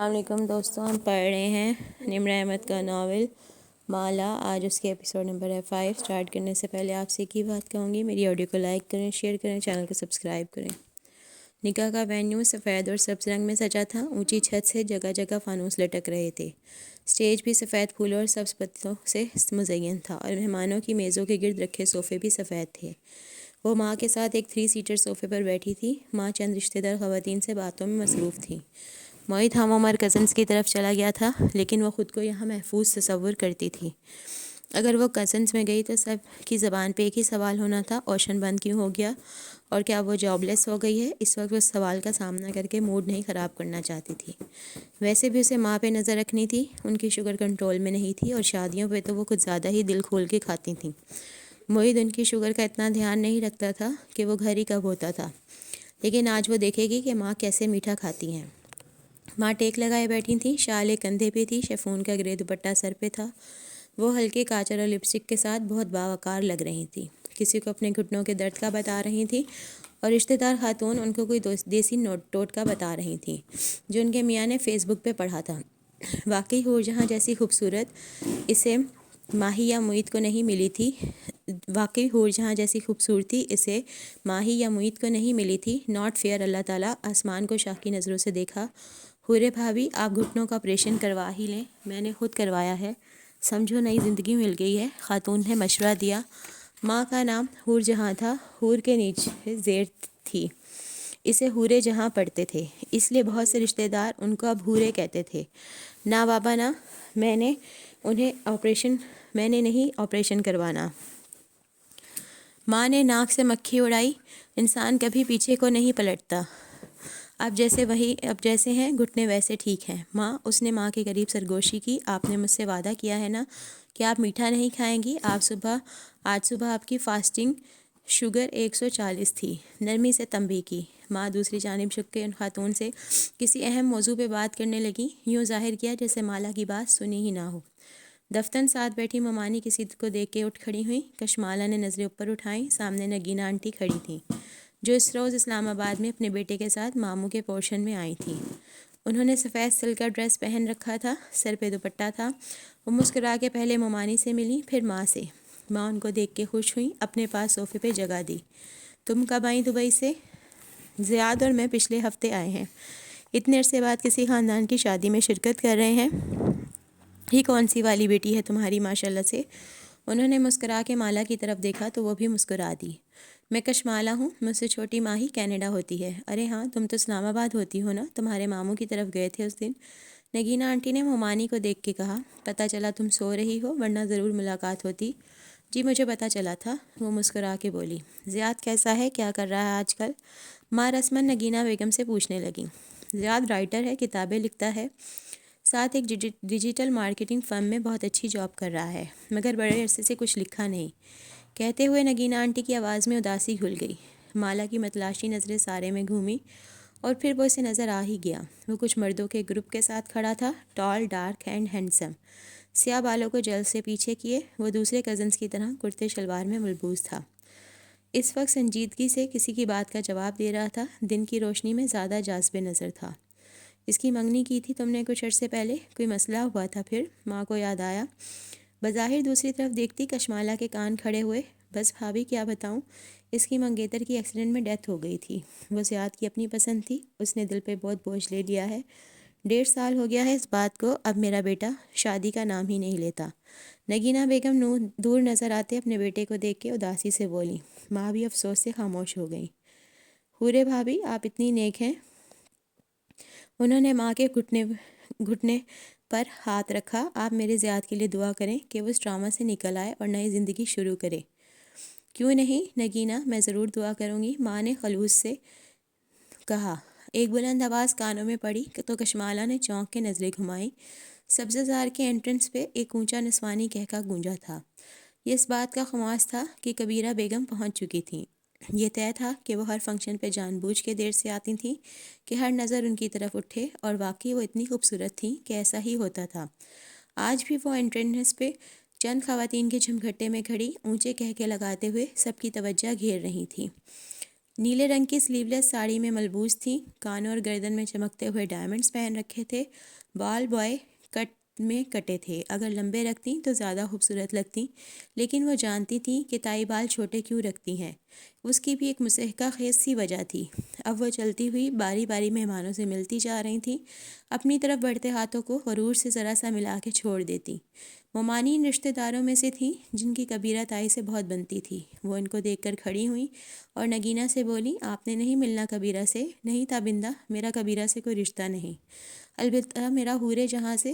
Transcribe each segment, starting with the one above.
السلام علیکم دوستوں، ہم پڑھ رہے ہیں نمرہ احمد کا ناول مالا۔ آج اس کے ایپیسوڈ نمبر ہے 5۔ سٹارٹ کرنے سے پہلے آپ سے ایک ہی بات کہوں گی، میری آڈیو کو لائک کریں، شیئر کریں، چینل کو سبسکرائب کریں۔ نکاح کا وینیو سفید اور سبز رنگ میں سجا تھا۔ اونچی چھت سے جگہ جگہ فانوس لٹک رہے تھے۔ اسٹیج بھی سفید پھولوں اور سبز پتوں سے مزین تھا، اور مہمانوں کی میزوں کے گرد رکھے صوفے بھی سفید تھے۔ وہ ماں کے ساتھ ایک 3 سیٹر صوفے پر بیٹھی تھی۔ ماں چند رشتہ دار خواتین سے باتوں میں مصروف تھیں۔ معید ہم عمر کزنس کی طرف چلا گیا تھا، لیکن وہ خود کو یہاں محفوظ تصور کرتی تھی۔ اگر وہ کزنس میں گئی تو سب کی زبان پہ ایک ہی سوال ہونا تھا: اوشن بند کیوں ہو گیا، اور کیا وہ جاب لیس ہو گئی ہے؟ اس وقت وہ اس سوال کا سامنا کر کے موڈ نہیں خراب کرنا چاہتی تھی۔ ویسے بھی اسے ماں پہ نظر رکھنی تھی، ان کی شوگر کنٹرول میں نہیں تھی، اور شادیوں پہ تو وہ کچھ زیادہ ہی دل کھول کے کھاتی تھیں۔ معید ان کی شوگر کا اتنا دھیان نہیں رکھتا تھا کہ وہ گھر ہی کب ہوتا تھا، لیکن آج وہ دیکھے گی کہ ماں کیسے میٹھا کھاتی ہیں۔ ماں ٹیک لگائے بیٹھی تھیں، شال ایک کندھے پہ تھی، شیفون کا گرے دوپٹہ سر پہ تھا۔ وہ ہلکے کاجل اور لپسٹک کے ساتھ بہت باوقار لگ رہی تھیں۔ کسی کو اپنے گھٹنوں کے درد کا بتا رہی تھیں، اور رشتہ دار خاتون ان کو کوئی دیسی ٹوٹکا بتا رہی تھیں جو ان کے میاں نے فیس بک پہ پڑھا تھا۔ واقعی حور جہاں جیسی خوبصورت اسے ماہی یا معید کو نہیں ملی تھی واقعی حور جہاں جیسی خوبصورتی اسے ماہی یا معید کو نہیں ملی تھی۔ Not fair. اللہ تعالیٰ آسمان کو شاہ کی نظروں سے دیکھا۔ حورے بھابھی، آپ گھٹنوں کا آپریشن کروا ہی لیں، میں نے خود کروایا ہے، سمجھو نئی زندگی مل گئی ہے، خاتون نے مشورہ دیا۔ ماں کا نام حور جہاں تھا، حور کے نیچے زیر تھی، اسے حورے جہاں پڑھتے تھے، اس لیے بہت سے رشتہ دار ان کو اب حورے کہتے تھے۔ نہ بابا نہ، میں نے نہیں آپریشن کروانا۔ ماں نے ناک سے مکھی اڑائی۔ انسان کبھی پیچھے کو نہیں پلٹتا، اب جیسے ہیں گھٹنے ویسے ٹھیک ہیں۔ ماں، اس نے ماں کے قریب سرگوشی کی، آپ نے مجھ سے وعدہ کیا ہے نا کہ آپ میٹھا نہیں کھائیں گی؟ آج صبح آپ کی فاسٹنگ شوگر 140 تھی، نرمی سے تنبیہ کی۔ ماں دوسری جانب جھک کے ان خاتون سے کسی اہم موضوع پہ بات کرنے لگی، یوں ظاہر کیا جیسے مالا کی بات سنی ہی نہ ہو۔ دفتن ساتھ بیٹھی ممانی کسی کو دیکھ کے اٹھ کھڑی ہوئیں۔ کشمالہ نے نظریں اوپر اٹھائیں، سامنے نگینہ آنٹی کھڑی تھیں، جو اس روز اسلام آباد میں اپنے بیٹے کے ساتھ ماموں کے پورشن میں آئی تھیں۔ انہوں نے سفید سلک کا ڈریس پہن رکھا تھا، سر پہ دوپٹہ تھا۔ وہ مسکرا کے پہلے ممانی سے ملی، پھر ماں سے۔ ماں ان کو دیکھ کے خوش ہوئیں، اپنے پاس صوفے پہ جگہ دی۔ تم کب آئیں دبئی سے؟ زیاد اور میں پچھلے ہفتے آئے ہیں۔ اتنے عرصے بعد کسی خاندان کی شادی میں شرکت کر رہے ہیں؟ یہ کون سی والی بیٹی ہے تمہاری ماشاءاللہ سے؟ انہوں نے مسکرا کے مالا کی طرف دیکھا تو وہ بھی مسکرا دی۔ میں کشمالہ ہوں، مجھ سے چھوٹی ماہی کینیڈا ہوتی ہے۔ ارے ہاں، تم تو اسلام آباد ہوتی ہو نا، تمہارے ماموں کی طرف گئے تھے اس دن، نگینہ آنٹی نے ممانی کو دیکھ کے کہا۔ پتہ چلا تم سو رہی ہو، ورنہ ضرور ملاقات ہوتی۔ جی مجھے پتہ چلا تھا، وہ مسکرا کے بولی۔ زیاد کیسا ہے، کیا کر رہا ہے آج کل؟ ماں رسماً نگینہ بیگم سے پوچھنے لگیں۔ زیاد رائٹر ہے، کتابیں لکھتا ہے، ساتھ ایک ڈیجیٹل مارکیٹنگ فرم میں بہت اچھی جاب کر رہا ہے، مگر بڑے عرصے سے کچھ لکھا نہیں۔ کہتے ہوئے نگینہ آنٹی کی آواز میں اداسی گھل گئی۔ مالا کی متلاشی نظریں سارے میں گھومی، اور پھر وہ اسے نظر آ ہی گیا۔ وہ کچھ مردوں کے گروپ کے ساتھ کھڑا تھا، ٹال، ڈارک اینڈ ہینڈسم، سیاہ بالوں کو جل سے پیچھے کیے۔ وہ دوسرے کزنس کی طرح کرتے شلوار میں ملبوس تھا، اس وقت سنجیدگی سے کسی کی بات کا جواب دے رہا تھا۔ دن کی روشنی میں زیادہ جاذب نظر تھا۔ اس کی منگنی کی تھی تم نے کچھ عرصے پہلے، کوئی مسئلہ ہوا تھا پھر؟ ماں کو یاد آیا۔ بظاہر دوسری طرف دیکھتی کشمالہ کے کان کھڑے ہوئے۔ بس بھابھی کیا بتاؤں، اس کی منگیتر کی ایکسیڈنٹ میں ڈیتھ ہو گئی تھی۔ وہ زیاد کی اپنی پسند تھی، اس نے دل پہ بہت بوجھ لے لیا ہے۔ 1.5 سال ہو گیا ہے اس بات کو، اب میرا بیٹا شادی کا نام ہی نہیں لیتا۔ نگینہ بیگم دور نظر آتے اپنے بیٹے کو دیکھ کے اداسی سے بولی۔ ماں بھی افسوس سے خاموش ہو گئی۔ حورے بھابھی، آپ اتنی نیک ہیں۔ انہوں نے ماں کے گھٹنے پر ہاتھ رکھا۔ آپ میرے زیاد کے لیے دعا کریں کہ وہ اس ڈرامہ سے نکل آئے اور نئی زندگی شروع کرے۔ کیوں نہیں نگینہ، میں ضرور دعا کروں گی، ماں نے خلوص سے کہا۔ ایک بلند آواز کانوں میں پڑی تو کشمالہ نے چونک کے نظریں گھمائیں۔ سبزہ زار کے انٹرنس پہ ایک اونچا نسوانی کہکا گونجا تھا۔ یہ اس بات کا خواص تھا کہ کبیرہ بیگم پہنچ چکی تھیں۔ یہ طے تھا کہ وہ ہر فنکشن پہ جان بوجھ کے دیر سے آتی تھیں کہ ہر نظر ان کی طرف اٹھے، اور واقعی وہ اتنی خوبصورت تھیں کہ ایسا ہی ہوتا تھا۔ آج بھی وہ انٹرنس پہ چند خواتین کے جھمگھٹے میں کھڑی اونچے کہکے لگاتے ہوئے سب کی توجہ گھیر رہی تھیں۔ نیلے رنگ کی سلیو لیس ساڑی میں ملبوس تھیں، کانوں اور گردن میں چمکتے ہوئے ڈائمنڈز پہن رکھے تھے، بال بوائے کٹ میں کٹے تھے، اگر لمبے رکھتیں تو زیادہ خوبصورت لگتیں، لیکن وہ جانتی تھیں کہ تائی بال چھوٹے کیوں رکھتی ہیں۔ اس کی بھی ایک مضحکہ خیز سی وجہ تھی۔ اب وہ چلتی ہوئی باری باری مہمانوں سے ملتی جا رہی تھیں، اپنی طرف بڑھتے ہاتھوں کو غرور سے ذرا سا ملا کے چھوڑ دیتی۔ مومانی ان رشتہ داروں میں سے تھیں جن کی کبیرہ تائی سے بہت بنتی تھی۔ وہ ان کو دیکھ کر کھڑی ہوئیں اور نگینہ سے بولی، آپ نے نہیں ملنا کبیرہ سے؟ نہیں تابندہ، میرا کبیرہ سے کوئی رشتہ نہیں، البتہ میرا حورے جہاں سے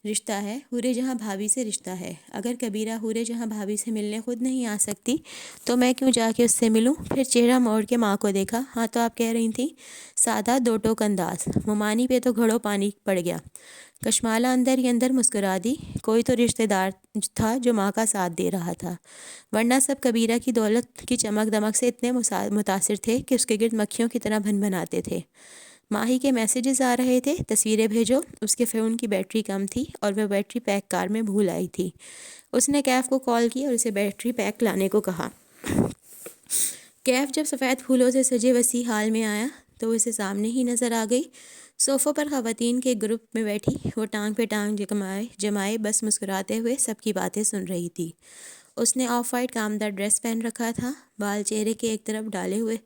رشتہ ہے، حورے جہاں بھابھی سے رشتہ ہے۔ اگر کبیرہ حورے جہاں بھابھی سے ملنے خود نہیں آ سکتی تو میں کیوں جا کے اس سے ملوں؟ پھر چہرہ موڑ کے ماں کو دیکھا۔ ہاں تو آپ کہہ رہی تھیں، سادہ دو ٹوک انداز۔ مومانی پہ تو گھڑوں پانی پڑ گیا۔ کشمالہ اندر ہی اندر مسکرا دی۔ کوئی تو رشتہ دار تھا جو ماں کا ساتھ دے رہا تھا، ورنہ سب کبیرہ کی دولت کی چمک دمک سے اتنے متاثر تھے کہ اس کے گرد مکھیوں کی طرح بھن بناتے تھے۔ ماہی کے میسیجز آ رہے تھے، تصویریں بھیجو۔ اس کے فون کی بیٹری کم تھی اور وہ بیٹری پیک کار میں بھول آئی تھی۔ اس نے کیف کو کال کی اور اسے بیٹری پیک لانے کو کہا۔ کیف جب سفید پھولوں سے سجے وسیع ہال میں آیا تو وہ اسے سامنے ہی نظر آ گئی۔ صوفوں پر خواتین کے گروپ میں بیٹھی وہ ٹانگ پہ ٹانگ جمائے بس مسکراتے ہوئے سب کی باتیں سن رہی تھی۔ اس نے آف وائٹ کامدار ڈریس پہن رکھا تھا، بال چہرے کے ایک طرف ڈالے ہوئے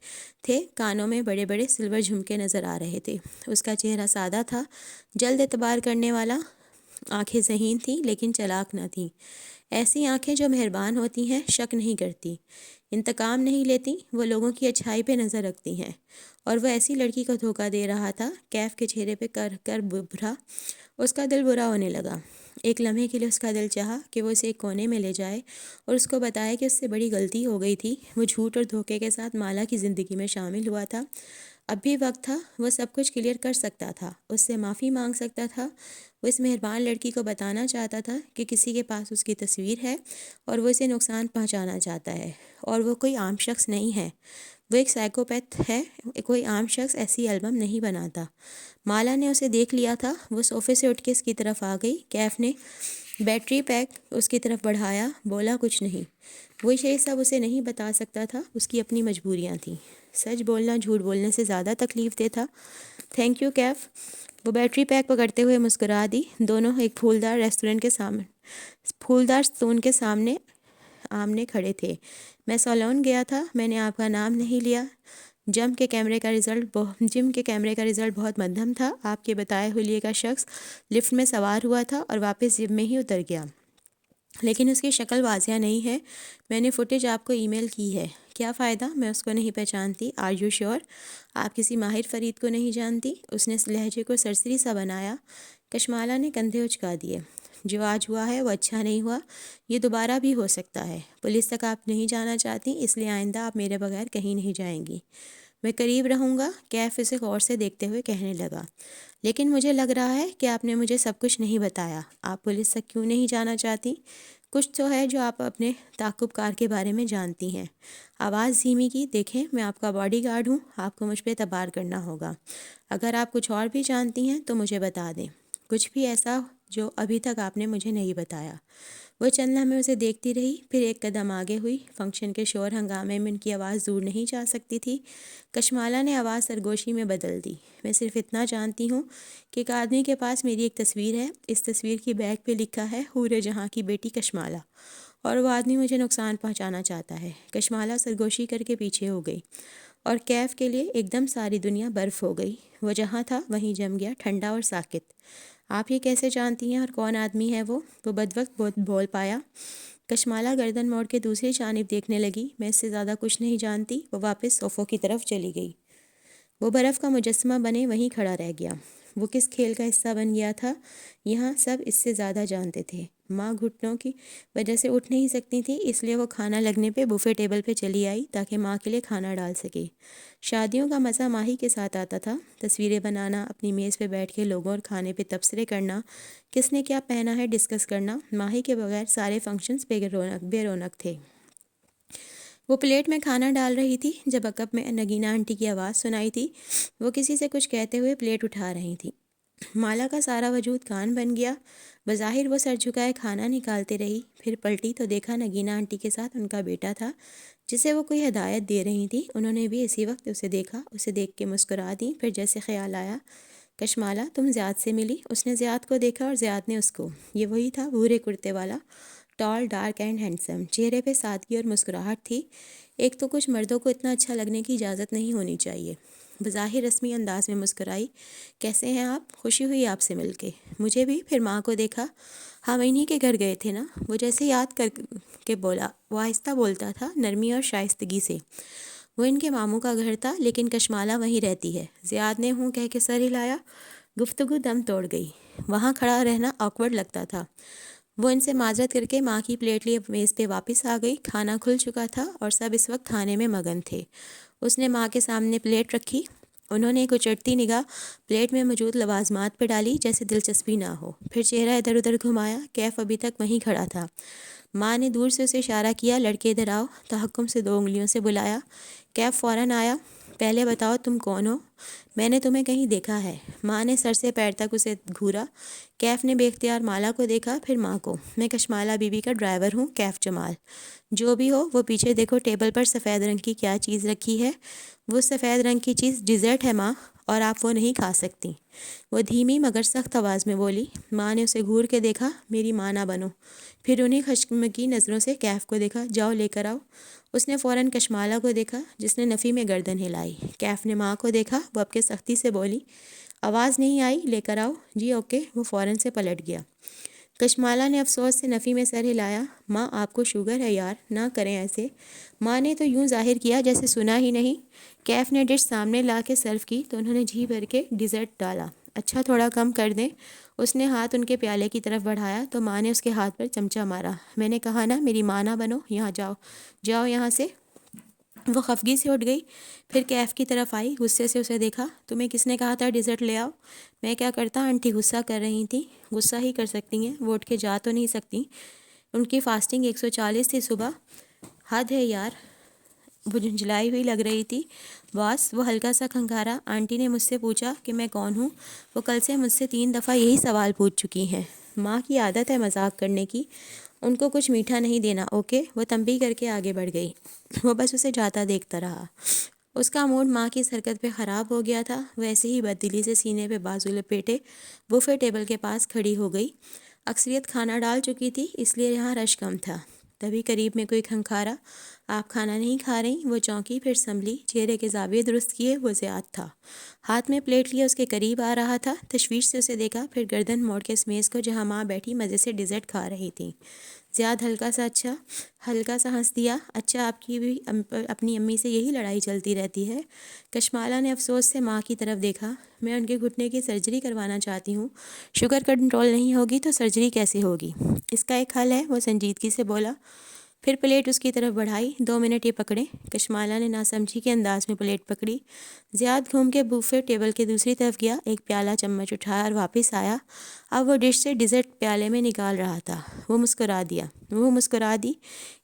تھے، کانوں میں بڑے بڑے سلور جھمکے نظر آ رہے تھے۔ اس کا چہرہ سادہ تھا، جلد اعتبار کرنے والا۔ آنکھیں ذہین تھیں لیکن چلاک نہ تھیں، ایسی آنکھیں جو مہربان ہوتی ہیں، شک نہیں کرتی، انتقام نہیں لیتی، وہ لوگوں کی اچھائی پہ نظر رکھتی ہیں، اور وہ ایسی لڑکی کو دھوکہ دے رہا تھا۔ کیف کے چہرے پہ کر بھرا، اس کا دل برا ہونے لگا۔ ایک لمحے کے لیے اس کا دل چاہا کہ وہ اسے ایک کونے میں لے جائے اور اس کو بتائے کہ اس سے بڑی غلطی ہو گئی تھی، وہ جھوٹ اور دھوکے کے ساتھ مالا کی زندگی میں شامل ہوا تھا۔ اب بھی وقت تھا، وہ سب کچھ کلیئر کر سکتا تھا، اس سے معافی مانگ سکتا تھا۔ وہ اس مہربان لڑکی کو بتانا چاہتا تھا کہ کسی کے پاس اس کی تصویر ہے اور وہ اسے نقصان پہنچانا چاہتا ہے، اور وہ کوئی عام شخص نہیں ہے، وہ ایک سائیکوپیتھ ہے۔ کوئی عام شخص ایسی البم نہیں بناتا۔ مالا نے اسے دیکھ لیا تھا۔ وہ صوفے سے اٹھ کے اس کی طرف آ گئی۔ کیف نے بیٹری پیک اس کی طرف بڑھایا، بولا کچھ نہیں۔ وہ یہ سب اسے نہیں بتا سکتا تھا، اس کی اپنی مجبوریاں تھیں۔ سچ بولنا جھوٹ بولنے سے زیادہ تکلیف دہ تھا۔ تھینک یو کیف۔ وہ بیٹری پیک پکڑتے ہوئے مسکرا دی۔ دونوں ایک پھولدار ریسٹورنٹ کے سامنے، پھولدار ستون کے سامنے آمنے کھڑے تھے۔ میں سیلون گیا تھا، میں نے آپ کا نام نہیں لیا۔ جم کے کیمرے کا رزلٹ بہت مدھم تھا۔ آپ کے بتائے حلیے کا شخص لفٹ میں سوار ہوا تھا اور واپس جم میں ہی اتر گیا، لیکن اس کی شکل واضح نہیں ہے۔ میں نے فوٹیج آپ کو ای میل کی ہے۔ کیا فائدہ، میں اس کو نہیں پہچانتی۔ Are you sure? آپ کسی ماہر فرید کو نہیں جانتی؟ اس نے لہجے کو سرسری سا بنایا۔ کشمالہ نے کندھے اچکا دیے۔ جو آج ہوا ہے وہ اچھا نہیں ہوا، یہ دوبارہ بھی ہو سکتا ہے۔ پولیس تک آپ نہیں جانا چاہتی، اس لیے آئندہ آپ میرے بغیر کہیں نہیں جائیں گی۔ میں قریب رہوں گا، کیف اسے غور سے دیکھتے ہوئے کہنے لگا۔ لیکن مجھے لگ رہا ہے کہ آپ نے مجھے سب کچھ نہیں بتایا۔ آپ پولیس تک کیوں نہیں جانا چاہتی؟ کچھ تو ہے جو آپ اپنے تعاقب کار کے بارے میں جانتی ہیں۔ آواز دھیمی کی۔ دیکھیں، میں آپ کا باڈی گارڈ ہوں، آپ کو مجھ پہ اعتبار کرنا ہوگا۔ اگر آپ کچھ اور بھی جانتی ہیں تو مجھے بتا دیں، کچھ بھی ایسا جو ابھی تک آپ نے مجھے نہیں بتایا۔ وہ چند لمحے اسے دیکھتی رہی، پھر ایک قدم آگے ہوئی۔ فنکشن کے شور ہنگامے میں ان کی آواز دور نہیں جا سکتی تھی۔ کشمالہ نے آواز سرگوشی میں بدل دی۔ میں صرف اتنا جانتی ہوں کہ ایک آدمی کے پاس میری ایک تصویر ہے، اس تصویر کی بیک پہ لکھا ہے حورے جہاں کی بیٹی کشمالہ، اور وہ آدمی مجھے نقصان پہنچانا چاہتا ہے۔ کشمالہ سرگوشی کر کے پیچھے ہو گئی اور کیف کے لیے ایک دم ساری دنیا برف ہو گئی۔ وہ جہاں تھا وہیں جم گیا، ٹھنڈا اور ساکت۔ آپ یہ کیسے جانتی ہیں اور کون آدمی ہے وہ بدوقت بول پایا۔ کشمالہ گردن موڑ کے دوسری جانب دیکھنے لگی۔ میں اس سے زیادہ کچھ نہیں جانتی۔ وہ واپس صوفوں کی طرف چلی گئی۔ وہ برف کا مجسمہ بنے وہیں کھڑا رہ گیا۔ وہ کس کھیل کا حصہ بن گیا تھا؟ یہاں سب اس سے زیادہ جانتے تھے۔ ماں گھٹنوں کی وجہ سے اٹھ نہیں سکتی تھی، اس لیے وہ کھانا لگنے پہ بوفے ٹیبل پہ چلی آئی تاکہ ماں کے لیے کھانا ڈال سکے۔ شادیوں کا مزہ ماہی کے ساتھ آتا تھا، تصویریں بنانا، اپنی میز پہ بیٹھ کے لوگوں اور کھانے پہ تبصرے کرنا، کس نے کیا پہنا ہے ڈسکس کرنا۔ ماہی کے بغیر سارے فنکشنز بے رونق تھے۔ وہ پلیٹ میں کھانا ڈال رہی تھی جب عقب میں نگینہ آنٹی کی آواز سنائی تھی۔ وہ کسی سے کچھ کہتے ہوئے پلیٹ اٹھا رہی تھیں۔ مالا کا سارا وجود کان بن گیا۔ بظاہر وہ سر جھکائے کھانا نکالتے رہی، پھر پلٹی تو دیکھا نگینہ آنٹی کے ساتھ ان کا بیٹا تھا جسے وہ کوئی ہدایت دے رہی تھی۔ انہوں نے بھی اسی وقت اسے دیکھا، اسے دیکھ کے مسکرا دیں۔ پھر جیسے خیال آیا، کشمالہ تم زیاد سے ملی؟ اس نے زیاد کو دیکھا اور زیاد نے اس کو۔ یہ وہی تھا بھورے کرتے والا، ٹال، ڈارک اینڈ ہینڈسم۔ چہرے پہ سادگی اور مسکراہٹ تھی۔ ایک تو کچھ مردوں کو اتنا اچھا لگنے کی اجازت نہیں ہونی چاہیے۔ بظاہر رسمی انداز میں مسکرائی، کیسے ہیں آپ؟ خوشی ہوئی آپ سے مل کے۔ مجھے بھی۔ پھر ماں کو دیکھا، ہم انہی کے گھر گئے تھے نا؟ وہ جیسے یاد کر کے بولا۔ وہ آہستہ بولتا تھا، نرمی اور شائستگی سے۔ وہ ان کے ماموں کا گھر تھا، لیکن کشمالہ وہیں رہتی ہے۔ زیاد نے ہوں کہہ کے سر ہلایا۔ گفتگو دم توڑ گئی۔ وہاں کھڑا رہنا آکورڈ لگتا تھا۔ وہ ان سے معذرت کر کے ماں کی پلیٹ لیے میز پہ واپس آ گئی۔ کھانا کھل چکا تھا اور سب اس وقت کھانے میں مگن تھے۔ اس نے ماں کے سامنے پلیٹ رکھی۔ انہوں نے ایک اچٹتی نگاہ پلیٹ میں موجود لوازمات پہ ڈالی، جیسے دلچسپی نہ ہو۔ پھر چہرہ ادھر ادھر گھمایا۔ کیف ابھی تک وہیں کھڑا تھا۔ ماں نے دور سے اسے اشارہ کیا، لڑکے ادھر آؤ۔ تحکم سے 2 انگلیوں سے بلایا۔ کیف فوراً آیا۔ پہلے بتاؤ تم کون ہو؟ میں نے تمہیں کہیں دیکھا ہے۔ ماں نے سر سے پیر تک اسے گھورا۔ کیف نے بے اختیار مالا کو دیکھا، پھر ماں کو۔ میں کشمالہ بی بی کا ڈرائیور ہوں، کیف جمال۔ جو بھی ہو، وہ پیچھے دیکھو ٹیبل پر سفید رنگ کی کیا چیز رکھی ہے؟ وہ سفید رنگ کی چیز ڈیزرٹ ہے ماں، اور آپ وہ نہیں کھا سکتی۔ وہ دھیمی مگر سخت آواز میں بولی۔ ماں نے اسے گھور کے دیکھا، میری ماں نہ بنو۔ پھر انہیں خشمگی نظروں سے کیف کو دیکھا، جاؤ لے کر آؤ۔ اس نے فوراً کشمالہ کو دیکھا، جس نے نفی میں گردن ہلائی۔ کیف نے ماں کو دیکھا، وہ اب کے سختی سے بولی، آواز نہیں آئی، لے کر آؤ۔ جی اوکے۔ وہ فوراً سے پلٹ گیا۔ کشمالہ نے افسوس سے نفی میں سر ہلایا۔ ماں آپ کو شوگر ہے یار، نہ کریں ایسے۔ ماں نے تو یوں ظاہر کیا جیسے سنا ہی نہیں۔ کیف نے ڈش سامنے لا کے سرو کی تو انہوں نے جی بھر کے ڈیزرٹ ڈالا۔ اچھا تھوڑا کم کر دیں۔ اس نے ہاتھ ان کے پیالے کی طرف بڑھایا تو ماں نے اس کے ہاتھ پر چمچہ مارا۔ میں نے کہا نا میری ماں نہ بنو، یہاں جاؤ، جاؤ یہاں سے۔ وہ خفگی سے اٹھ گئی، پھر کیف کی طرف آئی، غصے سے اسے دیکھا۔ تمہیں کس نے کہا تھا ڈیزرٹ لے آؤ؟ میں کیا کرتا؟ آنٹی غصہ کر رہی تھیں۔ غصہ ہی کر سکتی ہیں، وہ اٹھ کے جا تو نہیں سکتی۔ ان کی فاسٹنگ 140 تھی صبح۔ حد ہے یار۔ وہ جھنجھلائی ہوئی لگ رہی تھی۔ باس، وہ ہلکا سا کھنگھارا۔ آنٹی نے مجھ سے پوچھا کہ میں کون ہوں۔ وہ کل سے مجھ سے 3 دفعہ یہی سوال پوچھ چکی ہیں۔ ماں کی عادت ہے مذاق کرنے کی۔ ان کو کچھ میٹھا نہیں دینا، اوکے؟ وہ تنبیہ کر کے آگے بڑھ گئی۔ وہ بس اسے جاتا دیکھتا رہا۔ اس کا موڈ ماں کی اس حرکت پہ خراب ہو گیا تھا۔ وہ ایسے ہی بددلی سے سینے پہ بازو لپیٹے بوفے ٹیبل کے پاس کھڑی ہو گئی۔ اکثریت کھانا ڈال چکی تھی، اس لیے یہاں رش کم تھا۔ تبھی قریب میں کوئی کھنکھارا، آپ کھانا نہیں کھا رہی؟ وہ چونکی، پھر سنبھلی، چہرے کے زاویے درست کیے۔ وہ زیاد تھا، ہاتھ میں پلیٹ لیے اس کے قریب آ رہا تھا۔ تشویش سے اسے دیکھا، پھر گردن موڑ کے اس میز کو جہاں ماں بیٹھی مزے سے ڈیزرٹ کھا رہی تھی۔ زیاد ہلکا سا ہنس دیا۔ اچھا، آپ کی بھی اپنی امی سے یہی لڑائی چلتی رہتی ہے؟ کشمالہ نے افسوس سے ماں کی طرف دیکھا۔ میں ان کے گھٹنے کی سرجری کروانا چاہتی ہوں۔ شوگر کنٹرول نہیں ہوگی تو سرجری کیسے ہوگی؟ اس کا ایک حل ہے، وہ سنجیدگی سے بولا۔ پھر پلیٹ اس کی طرف بڑھائی۔ 2 منٹ یہ پکڑیں۔ کشمالہ نے ناسمجھی کے انداز میں پلیٹ پکڑی۔ زیاد گھوم کے بوفے ٹیبل کے دوسری طرف گیا، ایک پیالہ چمچ اٹھایا اور واپس آیا۔ اب وہ ڈش سے ڈیزرٹ پیالے میں نکال رہا تھا۔ وہ مسکرا دی۔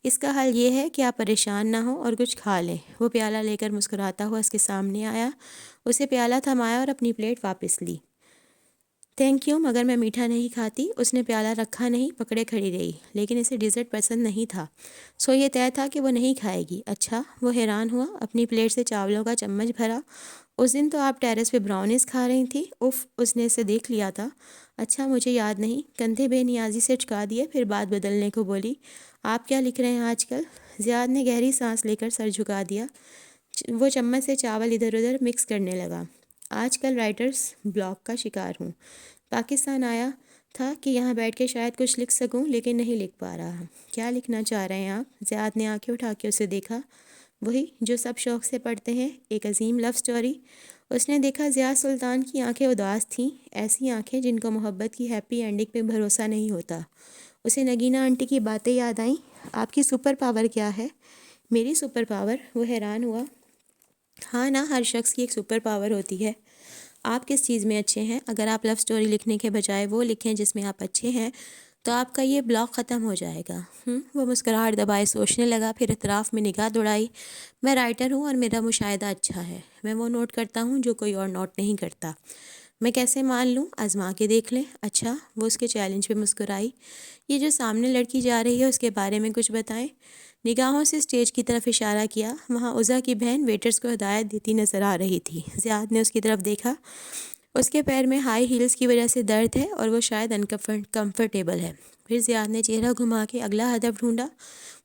اس کا حل یہ ہے کہ آپ پریشان نہ ہوں اور کچھ کھا لیں۔ وہ پیالہ لے کر مسکراتا ہوا اس کے سامنے آیا، اسے پیالہ تھمایا اور اپنی پلیٹ واپس لی۔ تھینک یو، مگر میں میٹھا نہیں کھاتی۔ اس نے پیالہ رکھا نہیں، پکڑے کھڑی رہی، لیکن اسے ڈیزرٹ پسند نہیں تھا، سو یہ طے تھا کہ وہ نہیں کھائے گی۔ اچھا؟ وہ حیران ہوا، اپنی پلیٹ سے چاولوں کا چمچ بھرا۔ اس دن تو آپ ٹیرس پہ براؤنیز کھا رہی تھیں۔ اف، اس نے اسے دیکھ لیا تھا۔ اچھا، مجھے یاد نہیں۔ کندھے بے نیازی سے چکا دیے، پھر بات بدلنے کو بولی، آپ کیا لکھ رہے ہیں آج کل؟ زیاد نے گہری سانس لے کر سر جھکا دیا۔ وہ چمچ سے چاول ادھر ادھر مکس کرنے لگا۔ آج کل رائٹرز بلاک کا شکار ہوں۔ پاکستان آیا تھا کہ یہاں بیٹھ کے شاید کچھ لکھ سکوں، لیکن نہیں لکھ پا رہا۔ کیا لکھنا چاہ رہے ہیں آپ؟ زیاد نے آنکھیں اٹھا کے اسے دیکھا۔ وہی جو سب شوق سے پڑھتے ہیں، ایک عظیم لو سٹوری۔ اس نے دیکھا زیاد سلطان کی آنکھیں اداس تھیں، ایسی آنکھیں جن کو محبت کی ہیپی اینڈنگ پہ بھروسہ نہیں ہوتا۔ اسے نگینہ آنٹی کی باتیں یاد آئیں۔ آپ کی سپر پاور کیا ہے؟ میری سپر پاور؟ وہ حیران ہوا۔ ہاں نا، ہر شخص کی ایک سپر پاور ہوتی ہے۔ آپ کس چیز میں اچھے ہیں؟ اگر آپ لو سٹوری لکھنے کے بجائے وہ لکھیں جس میں آپ اچھے ہیں تو آپ کا یہ بلاک ختم ہو جائے گا۔ وہ مسکراہٹ دبائے سوچنے لگا، پھر اطراف میں نگاہ دوڑائی۔ میں رائٹر ہوں اور میرا مشاہدہ اچھا ہے۔ میں وہ نوٹ کرتا ہوں جو کوئی اور نوٹ نہیں کرتا۔ میں کیسے مان لوں؟ آزما کے دیکھ لیں۔ اچھا، وہ اس کے چیلنج پہ مسکرائی۔ یہ جو سامنے لڑکی جا رہی ہے اس کے بارے میں کچھ بتائیں۔ نگاہوں سے اسٹیج کی طرف اشارہ کیا۔ وہاں عزا کی بہن ویٹرز کو ہدایت دیتی نظر آ رہی تھی۔ زیاد نے اس کی طرف دیکھا۔ اس کے پیر میں ہائی ہیلز کی وجہ سے درد ہے اور وہ شاید کمفرٹیبل ہے۔ پھر زیاد نے چہرہ گھما کے اگلا ہدف ڈھونڈا۔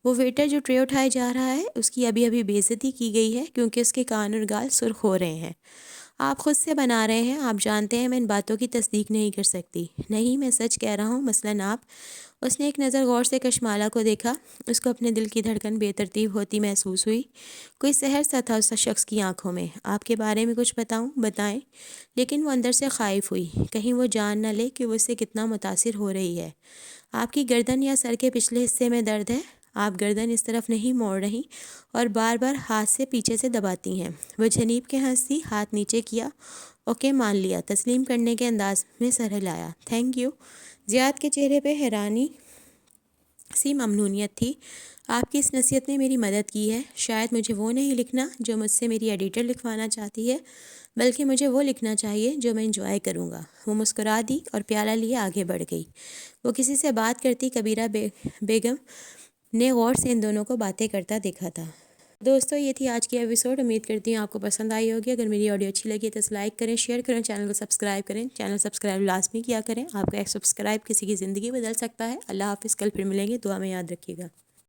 وہ ویٹر جو ٹرے اٹھائے جا رہا ہے اس کی ابھی بے عزتی کی گئی ہے کیونکہ اس کے کان اور گال سرخ ہو رہے ہیں۔ آپ خود سے بنا رہے ہیں، آپ جانتے ہیں میں ان باتوں کی تصدیق نہیں کر سکتی۔ نہیں، میں سچ کہہ رہا ہوں، مثلاً آپ۔ اس نے ایک نظر غور سے کشمالہ کو دیکھا۔ اس کو اپنے دل کی دھڑکن بے ترتیب ہوتی محسوس ہوئی۔ کوئی سحر سا تھا اس شخص کی آنکھوں میں۔ آپ کے بارے میں کچھ بتاؤں؟ بتائیں۔ لیکن وہ اندر سے خائف ہوئی، کہیں وہ جان نہ لے کہ وہ اس سے کتنا متاثر ہو رہی ہے۔ آپ کی گردن یا سر کے پچھلے حصے میں درد ہے؟ آپ گردن اس طرف نہیں موڑ رہی اور بار بار ہاتھ سے پیچھے سے دباتی ہیں۔ وہ جھنیب کے ہنسی، ہاتھ نیچے کیا۔ اوکے، مان لیا۔ تسلیم کرنے کے انداز میں سر ہلایا۔ Thank you. زیاد کے چہرے پہ حیرانی سی ممنونیت تھی۔ آپ کی اس نصیحت نے میری مدد کی ہے۔ شاید مجھے وہ نہیں لکھنا جو مجھ سے میری ایڈیٹر لکھوانا چاہتی ہے، بلکہ مجھے وہ لکھنا چاہیے جو میں انجوائے کروں گا۔ وہ مسکرا دی اور پیالہ لیے آگے بڑھ گئی۔ وہ کسی سے بات کرتی کبیرہ بیگم نے غور سے ان دونوں کو باتیں کرتا دیکھا تھا۔ دوستو، یہ تھی آج کی ایپیسوڈ۔ امید کرتی ہوں آپ کو پسند آئی ہوگی۔ اگر میری آڈیو اچھی لگی تو لائک کریں، شیئر کریں، چینل کو سبسکرائب کریں۔ چینل سبسکرائب لازمی کیا کریں۔ آپ کا ایک سبسکرائب کسی کی زندگی بدل سکتا ہے۔ اللہ حافظ، کل پھر ملیں گے، دعا میں یاد رکھیے گا۔